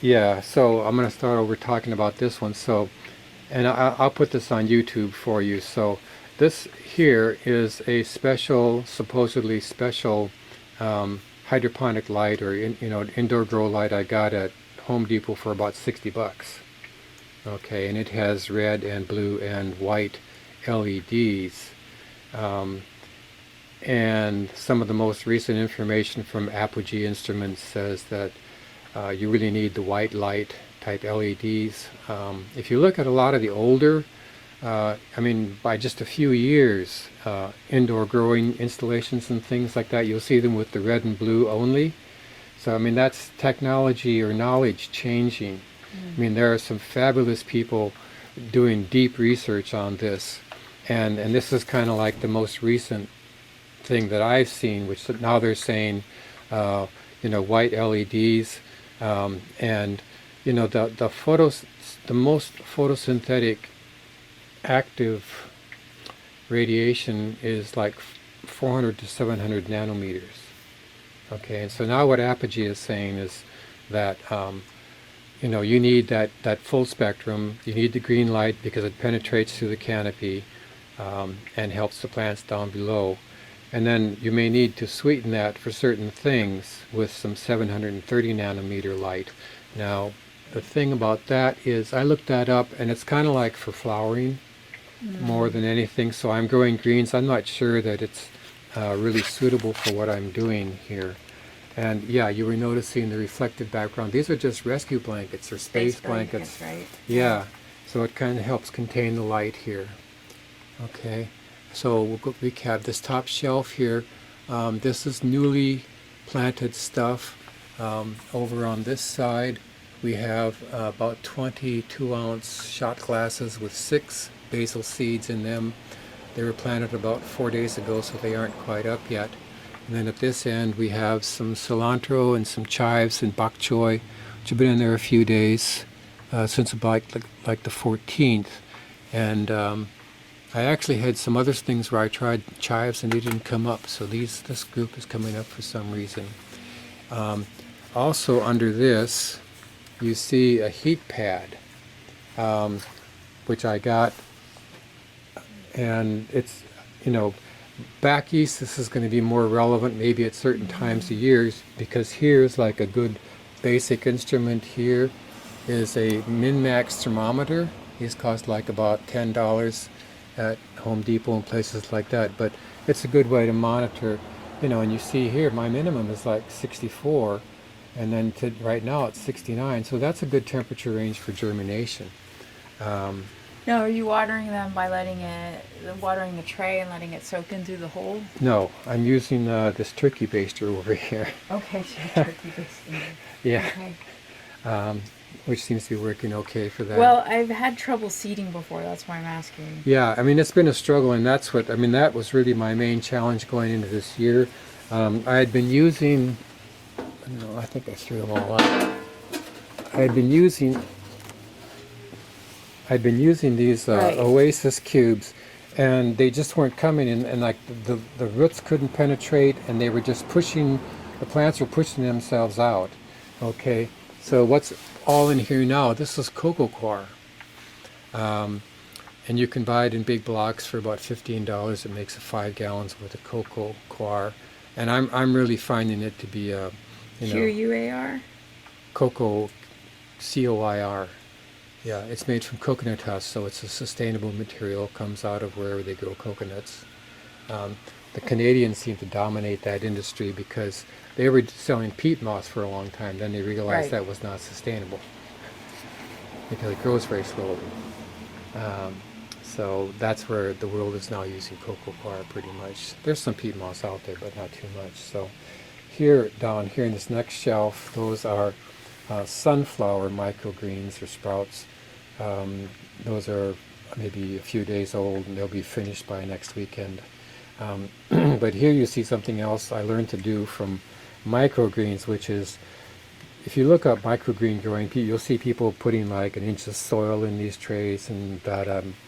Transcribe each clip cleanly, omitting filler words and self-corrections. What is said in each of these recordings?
Yeah, so I'm going to start over talking about this one. So, and I'll put this on YouTube for you. So, this here is a special, supposedly special hydroponic light, or indoor grow light I got at Home Depot for about 60 bucks. Okay, and it has red and blue and white LEDs. Um, and some of the most recent information from Apogee Instruments says that you really need the white light type LEDs. If you look at a lot of the older, I mean, by just a few years, indoor growing installations and things like that, you'll see them with the red and blue only. So, I mean, that's technology or knowledge changing. I mean, there are some fabulous people doing deep research on this. And this is kind of like the most recent thing that I've seen, which now they're saying, white LEDs, and the most photosynthetic active radiation is like 400 to 700 nanometers. Okay, and so now what Apogee is saying is that you need that full spectrum. You need the green light because it penetrates through the canopy and helps the plants down below. And then you may need to sweeten that for certain things with some 730 nanometer light. Now, the thing about that is I looked that up, and it's kind of like for flowering more than anything. So I'm growing greens. I'm not sure that it's really suitable for what I'm doing here. And yeah, you were noticing the reflective background. These are just rescue blankets or space blankets. Right? Yeah, so it kind of helps contain the light here. Okay, so we'll go recap this top shelf here. This is newly planted stuff. Over on this side, we have about 22-ounce shot glasses with 6 basil seeds in them. They were planted about 4 days ago, so they aren't quite up yet. And then at this end, we have some cilantro and some chives and bok choy, which have been in there a few days, since about like the 14th. And I actually had some other things where I tried chives and they didn't come up, so this group is coming up for some reason. Also under this, you see a heat pad, which I got, and it's, back east this is going to be more relevant maybe at certain times of years, because here's like a good basic instrument. Here is a min-max thermometer. These cost like about $10 at Home Depot and places like that, but it's a good way to monitor, and you see here my minimum is like 64, and then right now it's 69, so that's a good temperature range for germination. Now, are you watering them by watering the tray and letting it soak in through the hole? No, I'm using this turkey baster over here. Okay, so turkey basting. Yeah. Okay. Which seems to be working okay for that. Well, I've had trouble seeding before, that's why I'm asking. Yeah, I mean, it's been a struggle, and that was really my main challenge going into this year. I had been using, I think I threw them all out. I had been using these Right. Oasis cubes, and they just weren't coming in, and like the roots couldn't penetrate, and they were just the plants were pushing themselves out. Okay, so what's all in here now? This is cocoa coir. And you can buy it in big blocks for about $15. It makes 5 gallons worth of cocoa coir, and I'm really finding it to be a Q-U-A-R? cocoa, COIR. Yeah, it's made from coconut husk, so it's a sustainable material. Comes out of wherever they grow coconuts. The Canadians seem to dominate that industry because they were selling peat moss for a long time. Then they realized Right. that was not sustainable because it grows very slowly. So that's where the world is now using cocoa coir pretty much. There's some peat moss out there, but not too much. So down here in this next shelf, those are sunflower microgreens or sprouts. Those are maybe a few days old, and they'll be finished by next weekend. But here you see something else I learned to do from microgreens, which is, if you look up microgreen growing, you'll see people putting like an inch of soil in these trays and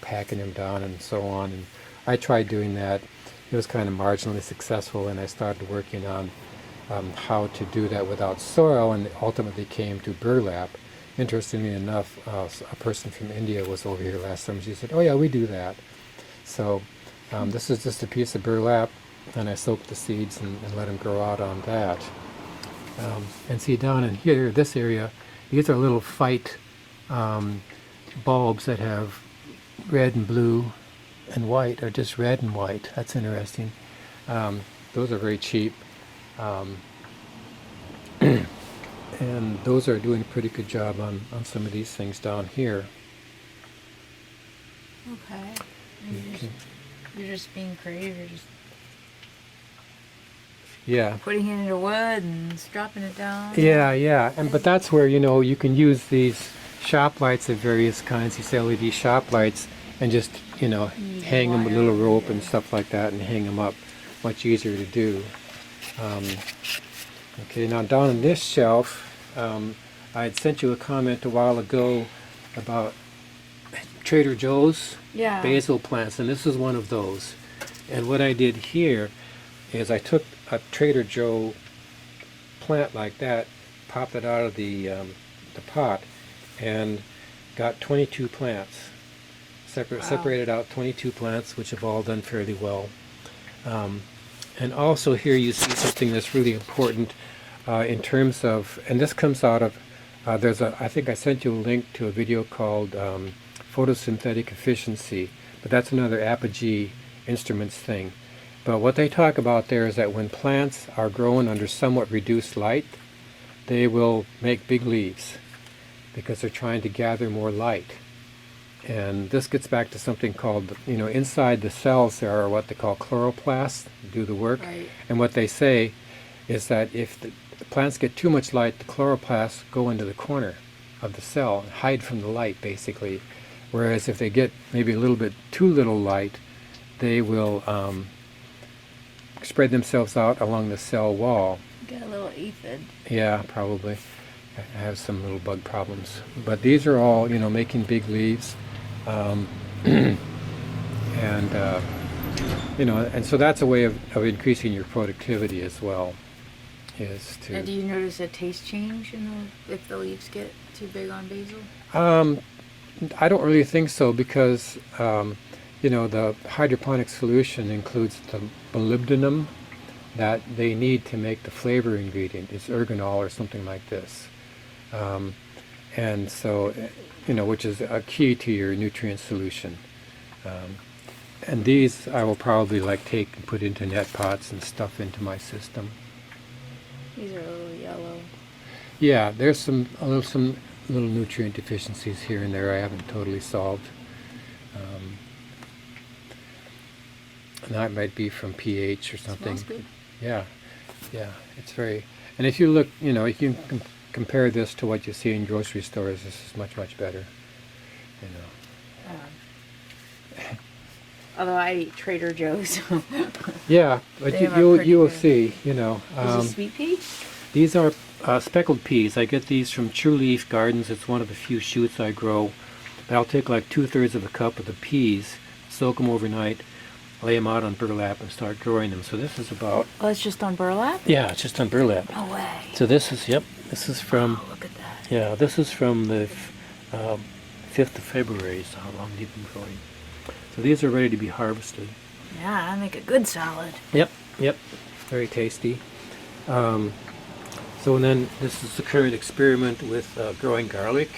packing them down and so on. And I tried doing that. It was kind of marginally successful, and I started working on how to do that without soil, and ultimately came to burlap. interestingly enough, a person from India was over here last summer. She said, "Oh yeah, we do that." So this is just a piece of burlap, and I soaked the seeds and let them grow out on that. And see down in here, this area, these are little phyte bulbs that have red and blue and white, or just red and white. That's interesting. Those are very cheap. And those are doing a pretty good job on some of these things down here. Okay. You're just being creative. You're just putting it into wood and dropping it down. Yeah. But that's where, you can use these shop lights of various kinds, these LED shop lights, and just, hang them with a little rope and stuff like that, and hang them up. Much easier to do. Okay, now down on this shelf, I had sent you a comment a while ago about Trader Joe's basil plants, and this is one of those. And what I did here is I took a Trader Joe plant like that, popped it out of the pot, and got 22 plants. Separated out 22 plants, which have all done fairly well. And also here you see something that's really important in terms of, and this comes out of, I think I sent you a link to a video called Photosynthetic Efficiency, but that's another Apogee Instruments thing. But what they talk about there is that when plants are grown under somewhat reduced light, they will make big leaves because they're trying to gather more light. And this gets back to something called, inside the cells there are what they call chloroplasts, do the work. Right. And what they say is that if the plants get too much light, the chloroplasts go into the corner of the cell and hide from the light, basically. Whereas if they get maybe a little bit too little light, they will spread themselves out along the cell wall. Get a little aphid. Yeah, probably. I have some little bug problems. But these are all, making big leaves. And so that's a way of increasing your productivity as well, is to... Now, do you notice a taste change if the leaves get too big on basil? I don't really think so, because the hydroponic solution includes the molybdenum that they need to make the flavor ingredient. It's ergonol or something like this. And so, which is a key to your nutrient solution. And these I will probably take and put into net pots and stuff into my system. These are a little yellow. Yeah, there's some little nutrient deficiencies here and there I haven't totally solved. And that might be from pH or something. Smells good. Yeah, it's very... And if you look, if you can compare this to what you see in grocery stores, this is much, much better. Although I eat Trader Joe's. Yeah, but you will see, Is it sweet pea? These are speckled peas. I get these from True Leaf Gardens. It's one of the few shoots I grow. But I'll take 2/3 of a cup of the peas, soak them overnight, lay them out on burlap, and start growing them. So this is about... Oh, it's just on burlap? Yeah, it's just on burlap. No way. So this is from... Oh, look at that. Yeah, this is from the 5th of February, so how long they've been growing. So these are ready to be harvested. Yeah, I make a good salad. Yep, very tasty. So and then this is the current experiment with growing garlic.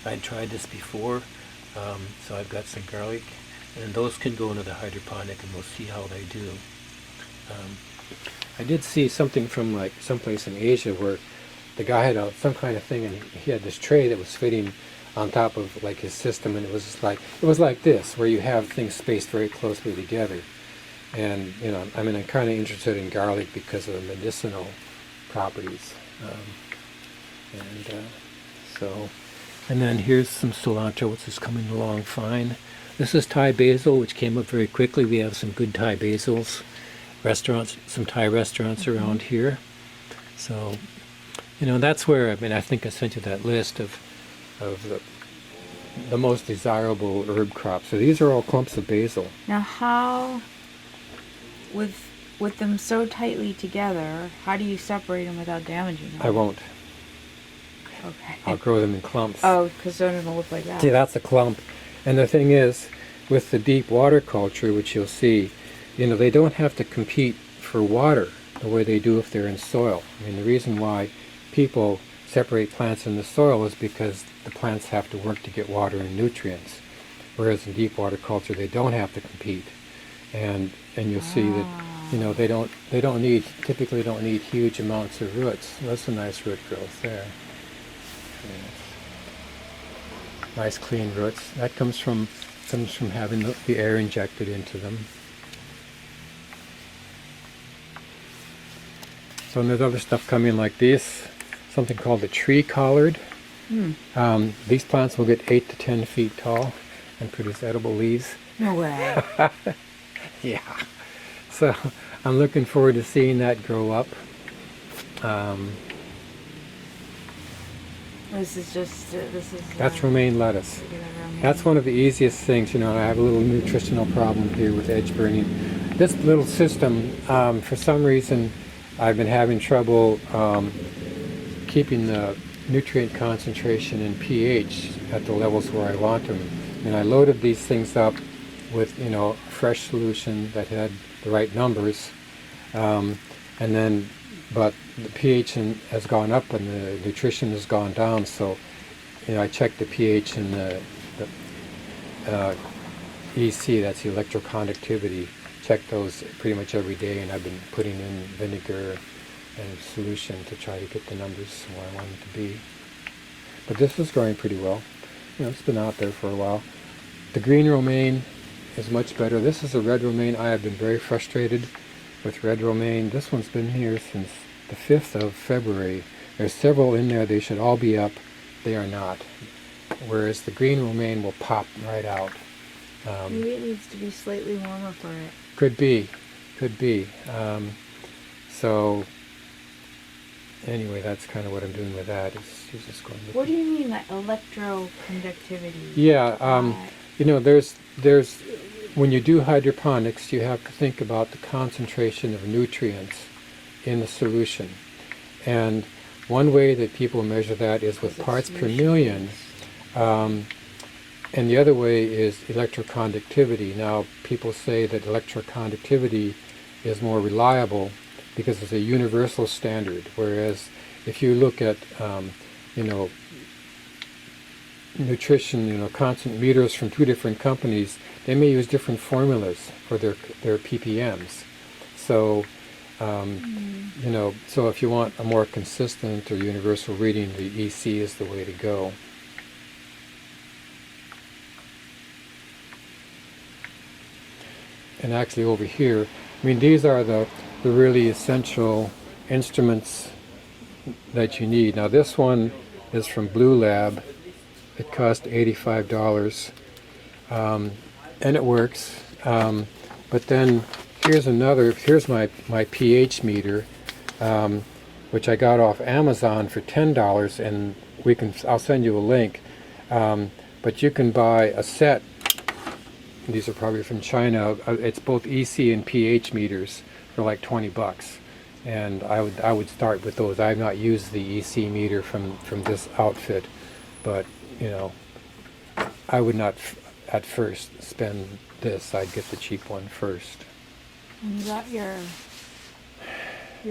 I'd tried this before, so I've got some garlic, and those can go into the hydroponic, and we'll see how they do. I did see something from someplace in Asia where the guy had some kind of thing, and he had this tray that was fitting on top of his system, and it was like this, where you have things spaced very closely together. And I'm kind of interested in garlic because of the medicinal properties. And then here's some cilantro, which is coming along fine. This is Thai basil, which came up very quickly. We have some good Thai basils, some Thai restaurants around here. So, that's where, I think I sent you that list of the most desirable herb crops. So these are all clumps of basil. Now how, with them so tightly together, how do you separate them without damaging them? I won't. Okay. I'll grow them in clumps. Oh, because they're going to look like that. See, that's a clump. And the thing is, with the deep water culture, which you'll see, they don't have to compete for water the way they do if they're in soil. I mean, the reason why people separate plants in the soil is because the plants have to work to get water and nutrients. Whereas in deep water culture, they don't have to compete. And you'll see that, they typically don't need huge amounts of roots. That's a nice root growth there. Nice clean roots. That comes from having the air injected into them. So there's other stuff coming like this, something called the tree collard. These plants will get 8 to 10 feet tall and produce edible leaves. No way. Yeah. So I'm looking forward to seeing that grow up. That's romaine lettuce. That's one of the easiest things. I have a little nutritional problem here with edge burning. This little system, for some reason, I've been having trouble keeping the nutrient concentration and pH at the levels where I want them. And I loaded these things up with, a fresh solution that had the right numbers, but the pH has gone up and the nutrition has gone down. So, I checked the pH and the EC, that's the electroconductivity. Check those pretty much every day, and I've been putting in vinegar and solution to try to get the numbers where I want them to be. But this is growing pretty well. It's been out there for a while. The green romaine is much better. This is a red romaine. I have been very frustrated with red romaine. This one's been here since the 5th of February. There's several in there. They should all be up. They are not. Whereas the green romaine will pop right out. Maybe it needs to be slightly warmer for it. Could be. So anyway, that's kind of what I'm doing with that. It's just going what do you mean, that electroconductivity? Yeah, there's when you do hydroponics, you have to think about the concentration of nutrients in the solution. And one way that people measure that is with parts per million. And the other way is electroconductivity. Now, people say that electroconductivity is more reliable because it's a universal standard, whereas if you look at, nutrition, constant meters from 2 different companies, they may use different formulas for their ppms. So, so if you want a more consistent or universal reading, the EC is the way to go. And actually over here, these are the really essential instruments that you need. Now this one is from Blue Lab. It cost $85, and it works. But then here's my pH meter, which I got off Amazon for $10, and I'll send you a link. But you can buy a set. These are probably from China. It's both EC and pH meters for like $20, and I would start with those. I've not used the EC meter from this outfit, but I would not at first spend this. I'd get the cheap one first. And you got your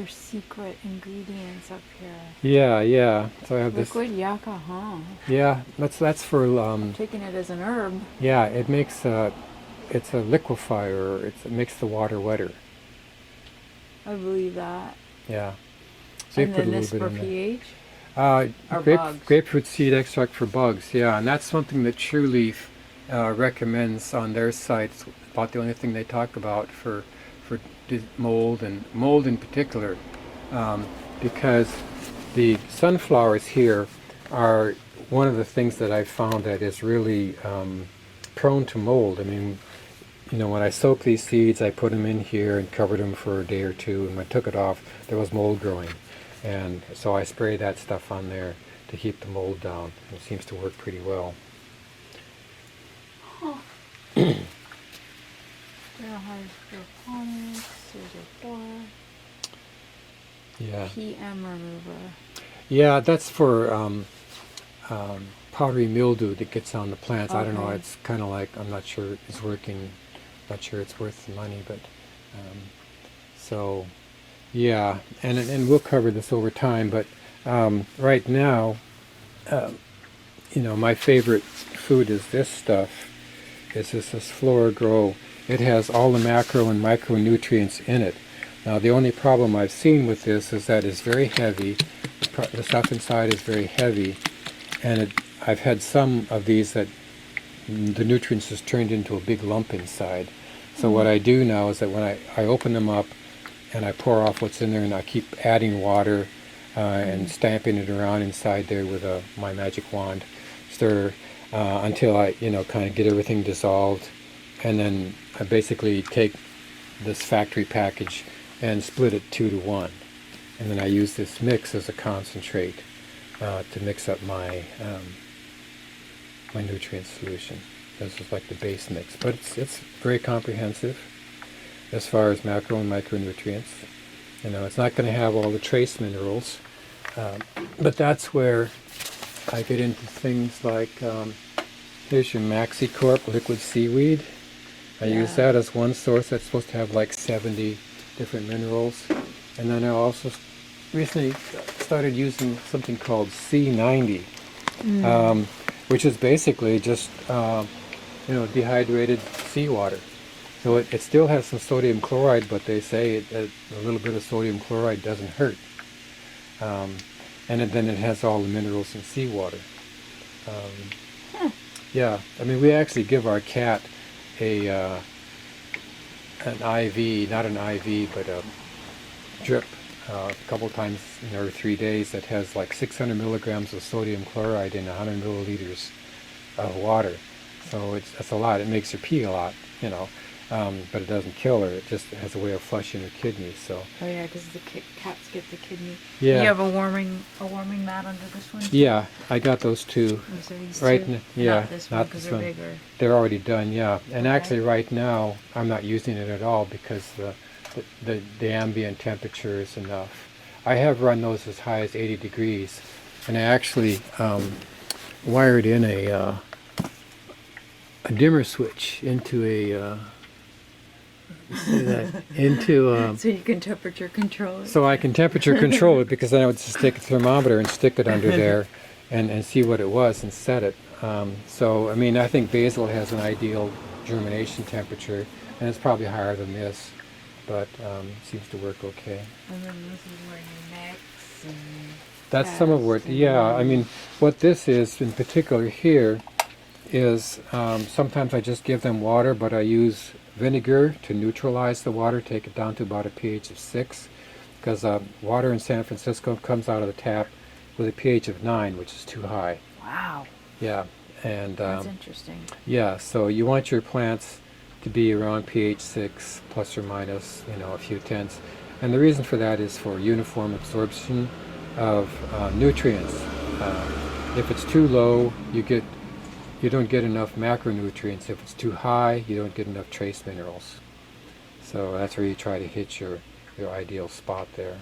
secret ingredients up here. Yeah. So I have liquid yucca, huh? Yeah, that's for. I'm taking it as an herb. Yeah, it makes it's a liquefier. It makes the water wetter. I believe that. Yeah. So and you put then a this little for bit in pH? Grapefruit seed extract for bugs, yeah, and that's something that True Leaf recommends on their site. It's about the only thing they talk about for mold, and mold in particular, because the sunflowers here are one of the things that I've found that is really prone to mold. When I soak these seeds, I put them in here and covered them for a day or two, and when I took it off, there was mold growing. And so I spray that stuff on there to keep the mold down. It seems to work pretty well. Huh. Hydroponics, Yeah. PM remover. Yeah, that's for powdery mildew that gets on the plants. I don't know. Okay. It's kind of like, I'm not sure it's working. Not sure it's worth the money, but so yeah. And we'll cover this over time. But right now, my favorite food is this stuff. It's this Flora Grow. It has all the macro and micronutrients in it. Now the only problem I've seen with this is that it's very heavy. The stuff inside is very heavy, and I've had some of these that the nutrients just turned into a big lump inside. So what I do now is that when I open them up and I pour off what's in there, and I keep adding water and stamping it around inside there with my magic wand, stir until I kind of get everything dissolved, and then I basically take this factory package and split it 2 to 1, and then I use this mix as a concentrate to mix up my my nutrient solution. This is like the base mix, but it's very comprehensive as far as macro and micronutrients. It's not going to have all the trace minerals, but that's where I get into things like here's your MaxiCorp liquid seaweed. I use that as one source. That's supposed to have like 70 different minerals. And then I also recently started using something called C90, which is basically just dehydrated seawater. So it still has some sodium chloride, but they say a little bit of sodium chloride doesn't hurt. And then it has all the minerals in seawater. Yeah, I mean, we actually give our cat an IV, not an IV, but a drip a couple times every 3 days that has like 600 milligrams of sodium chloride in 100 milliliters of water. So that's a lot. It makes her pee a lot, but it doesn't kill her. It just has a way of flushing her kidneys. So. Oh yeah, because the cats get the kidney. Yeah. You have a warming mat under this one? Yeah, I got those two. So these right. two? Yeah, Not this one because they're bigger. They're already done. Yeah, and Okay. actually, right now I'm not using it at all because the ambient temperature is enough. I have run those as high as 80 degrees, and I actually wired in a dimmer switch into So you can temperature control it. so I can temperature control it, because then I would just take a thermometer and stick it under there and see what it was and set it. So I mean, I think basil has an ideal germination temperature, and it's probably higher than this, but seems to work okay. And then this is where you mix and That's some of what, yeah, I mean, what this is in particular here is sometimes I just give them water, but I use vinegar to neutralize the water, take it down to about a pH of 6, because water in San Francisco comes out of the tap with a pH of 9, which is too high. Wow. Yeah, and That's interesting. yeah, so you want your plants to be around pH 6 plus or minus, a few tenths. And the reason for that is for uniform absorption of nutrients. If it's too low, you don't get enough macronutrients. If it's too high, you don't get enough trace minerals. So that's where you try to hit your ideal spot there.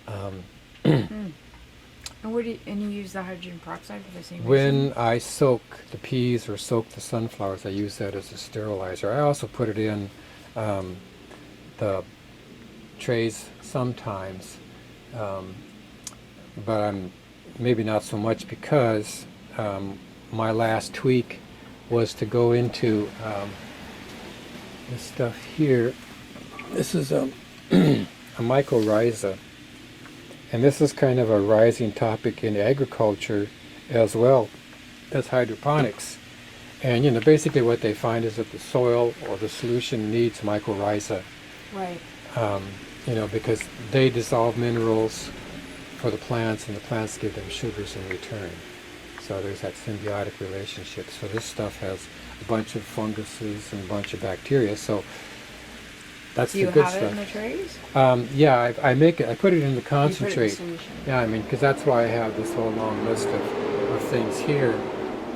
And you use the hydrogen peroxide for the same When reason? I soak the peas or soak the sunflowers, I use that as a sterilizer. I also put it in the trays sometimes, but I'm maybe not so much, because my last tweak was to go into this stuff here. This is a mycorrhiza, and this is kind of a rising topic in agriculture as well as hydroponics. And basically what they find is that the soil or the solution needs mycorrhiza. Right. Because they dissolve minerals for the plants, and the plants give them sugars in return. So there's that symbiotic relationship. So this stuff has a bunch of funguses and a bunch of bacteria. So that's Do you the good have stuff. it in the trays? Yeah, I make it. I put it in the concentrate. You put it in the solution. Yeah, I mean, because that's why I have this whole long list of things here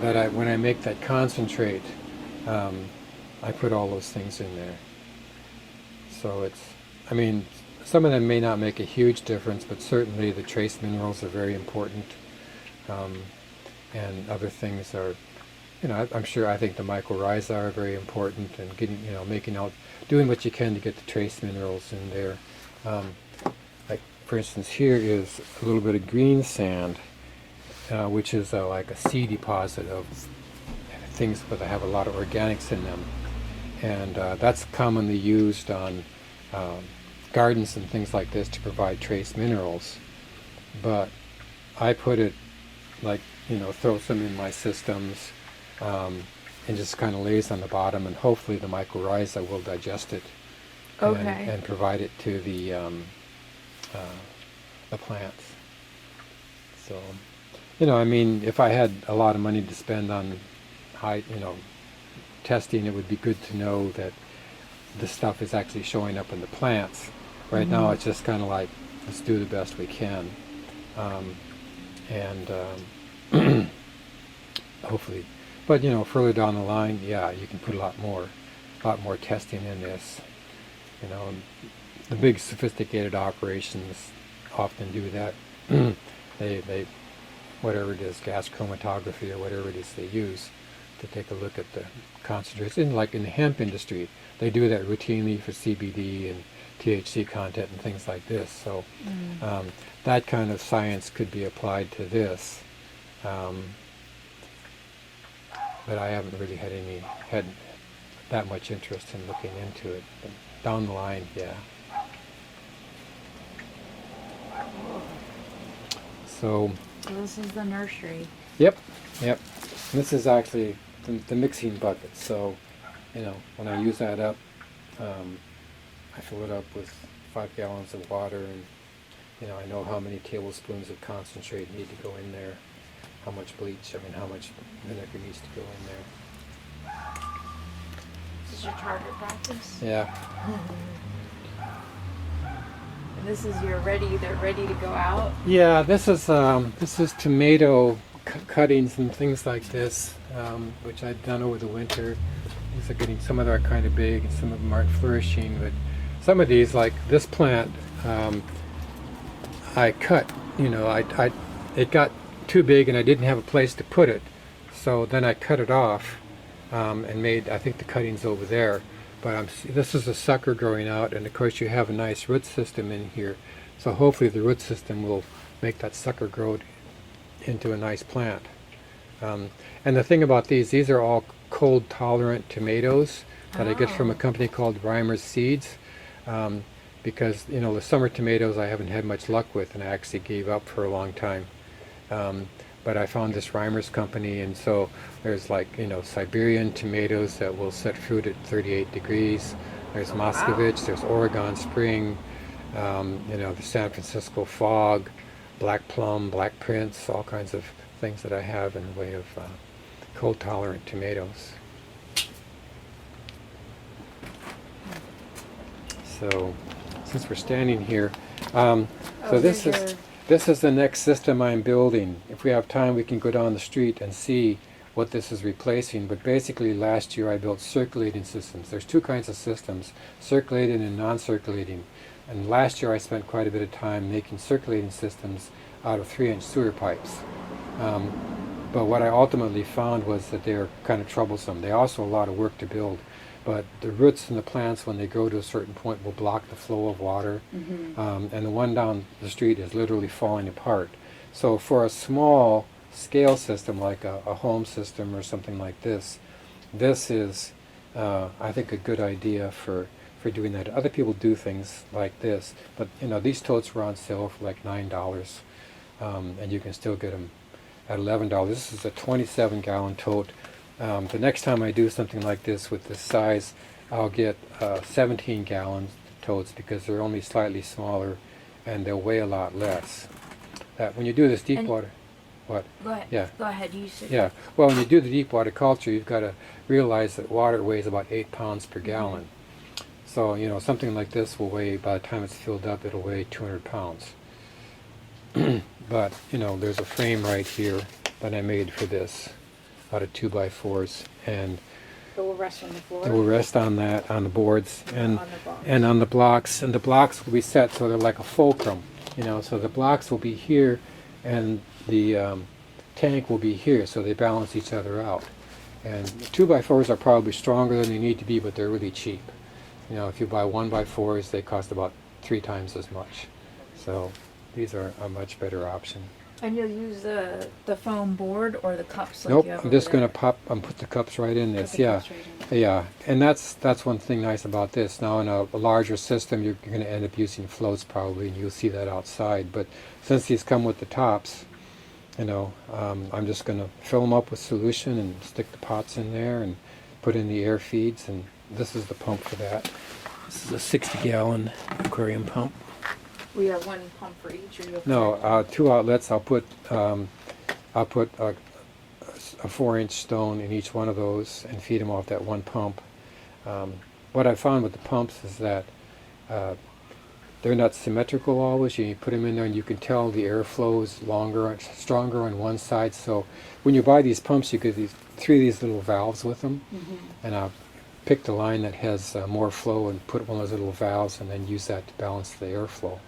that when I make that concentrate, I put all those things in there. So I mean, some of them may not make a huge difference, but certainly the trace minerals are very important. and other things are, I'm sure, I think the mycorrhiza are very important, and getting, making out, doing what you can to get the trace minerals in there. Like, for instance, here is a little bit of green sand, which is like a seed deposit of things that have a lot of organics in them. And that's commonly used on gardens and things like this to provide trace minerals. But I put it like, throw some in my systems, and just kind of lays on the bottom, and hopefully the mycorrhiza will digest it and provide it to the plants. So, if I had a lot of money to spend on testing, it would be good to know that this stuff is actually showing up in the plants. Right now it's just kind of like, let's do the best we can. Hopefully, but further down the line, yeah, you can put a lot more testing in this. The big sophisticated operations often do that. they whatever it is, gas chromatography or whatever it is they use to take a look at the concentration. Like in the hemp industry, they do that routinely for CBD and THC content and things like this. So that kind of science could be applied to this. But I haven't really had that much interest in looking into it. But down the line, yeah. So this is the nursery. Yep. This is actually the mixing bucket. So, when I use that up, I fill it up with 5 gallons of water, and I know how many tablespoons of concentrate need to go in there, how much bleach, how much vinegar needs to go in there. This is your target practice? Yeah. And this is they're ready to go out? Yeah, this is tomato cuttings and things like this, which I've done over the winter. These are getting, some of them are kind of big and some of them aren't flourishing, but some of these, like this plant, I cut, it got too big and I didn't have a place to put it, so then I cut it off and made, I think, the cuttings over there. But this is a sucker growing out, and of course you have a nice root system in here, so hopefully the root system will make that sucker grow into a nice plant. And the thing about these are all cold tolerant tomatoes that I get from a company called Reimer's Seeds, because the summer tomatoes I haven't had much luck with, and I actually gave up for a long time. But I found this Reimer's company, and so there's like, Siberian tomatoes that will set fruit at 38 degrees. There's Moscovich, there's Oregon Spring, the San Francisco Fog, Black Plum, Black Prince, all kinds of things that I have in the way of cold tolerant tomatoes. So since we're standing here, this is the next system I'm building. If we have time, we can go down the street and see what this is replacing. But basically, last year I built circulating systems. There's two kinds of systems, circulating and non-circulating. And last year I spent quite a bit of time making circulating systems out of 3-inch sewer pipes. But what I ultimately found was that they're kind of troublesome. They're also a lot of work to build. But the roots in the plants, when they grow to a certain point, will block the flow of water. And the one down the street is literally falling apart. So for a small scale system, like a home system or something like this is, I think, a good idea for doing that. Other people do things like this, but these totes were on sale for like $9, and you can still get them at $11. This is a 27-gallon tote. The next time I do something like this with this size, I'll get 17-gallon totes, because they're only slightly smaller and they'll weigh a lot less. When you do this deep water, what? Go ahead. Yeah. Go ahead. You said. Yeah. Well, when you do the deep water culture, you've got to realize that water weighs about 8 pounds per gallon. So something like this will weigh, by the time it's filled up, it'll weigh 200 pounds. But there's a frame right here that I made for this, out of 2x4s, and It will rest on the floor. it will rest on that, on the boards, and on the box. and on the blocks. And the blocks will be set so they're like a fulcrum, so the blocks will be here, and the tank will be here, so they balance each other out. And 2x4s are probably stronger than they need to be, but they're really cheap. You know, if you buy 1x4s, they cost about 3 times as much. So these are a much better option. And you'll use the foam board or the cups like Nope, you have I'm just over going to there? put the cups right in Put this. the Yeah, cups right in. yeah, and that's one thing nice about this. Now in a larger system, you're going to end up using floats probably, and you'll see that outside. But since these come with the tops, you know, I'm just going to fill them up with solution and stick the pots in there and put in the air feeds, and this is the pump for that. This is a 60-gallon aquarium pump. We have one pump for each, or you have No, 2 outlets. I'll put a 4-inch stone in each one of those and feed them off that one pump. What I found with the pumps is that they're not symmetrical always. You put them in there and you can tell the airflow is stronger on one side. So when you buy these pumps, you get 3 of these little valves with them. Mm-hmm. And I'll pick the line that has more flow and put one of those little valves and then use that to balance the airflow.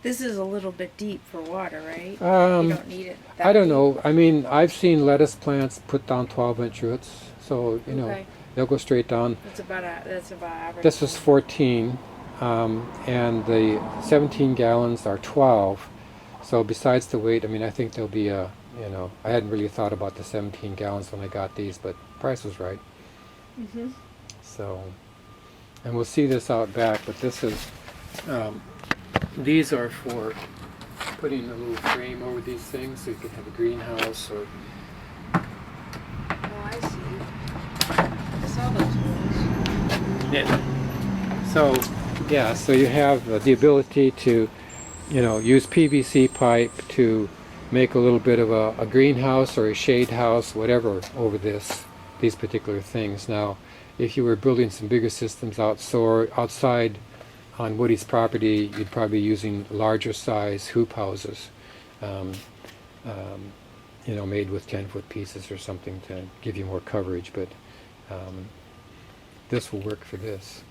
This is a little bit deep for water, right? You don't need it that I don't deep. know. I mean, I've seen lettuce plants put down 12-inch roots, so you know Okay. they'll go straight down. That's about average. This is 14, and the 17 gallons are 12. So besides the weight, I mean, I think there'll be a, you know, I hadn't really thought about the 17 gallons when I got these, but price was right. Mm-hmm. So, and we'll see this out back, but this is. These are for putting a little frame over these things so you can have a greenhouse or... Oh, I see. I saw those ones. Yeah. So you have the ability to, you know, use PVC pipe to make a little bit of a greenhouse or a shade house, whatever, over these particular things. Now, if you were building some bigger systems outside on Woody's property, you'd probably be using larger size hoop houses, you know, made with 10-foot pieces or something to give you more coverage, but this will work for this.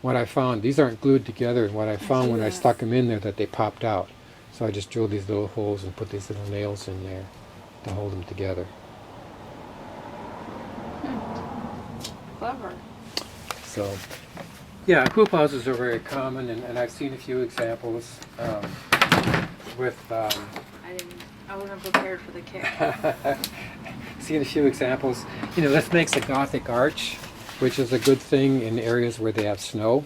What I found, these aren't glued together, and what I found when I stuck them in there, that they popped out. So I just drilled these little holes and put these little nails in there to hold them together. Clever. So, yeah, hoop houses are very common, and I've seen a few examples with... I wasn't prepared for the kick. seen a few examples. You know, this makes a Gothic arch, which is a good thing in areas where they have snow,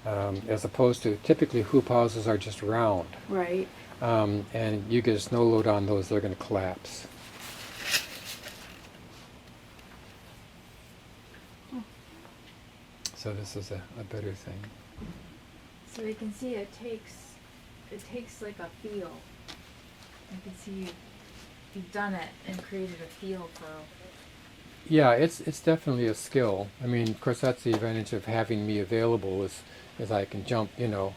as opposed to typically hoop houses are just round. Right. And you get a snow load on those, they're going to collapse. So this is a better thing. So you can see it takes like a feel. You can see you've done it and created a feel for. Yeah, it's definitely a skill. I mean, of course, that's the advantage of having me available is I can jump. You know,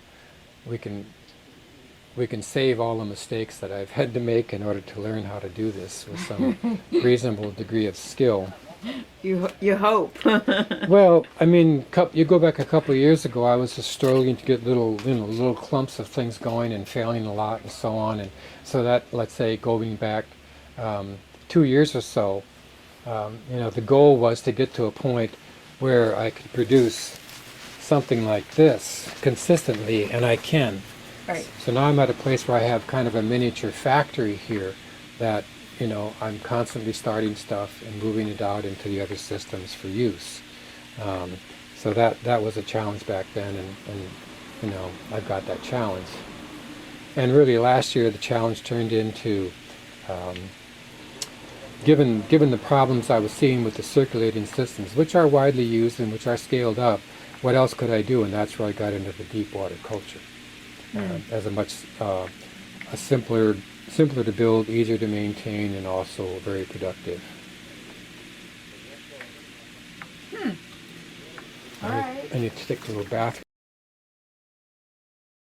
we can save all the mistakes that I've had to make in order to learn how to do this with some reasonable degree of skill. You hope. Well, I mean, you go back a couple of years ago, I was just struggling to get little clumps of things going and failing a lot and so on. And so that, let's say, going back 2 years or so, you know, the goal was to get to a point where I could produce something like this consistently, and I can. Right. So now I'm at a place where I have kind of a miniature factory here that, you know, I'm constantly starting stuff and moving it out into the other systems for use. So that was a challenge back then, and you know, I've got that challenge. And really last year the challenge turned into, given the problems I was seeing with the circulating systems, which are widely used and which are scaled up, what else could I do? And that's where I got into the deep water culture. As a much a simpler to build, easier to maintain, and also very productive. All right. And you stick a little bath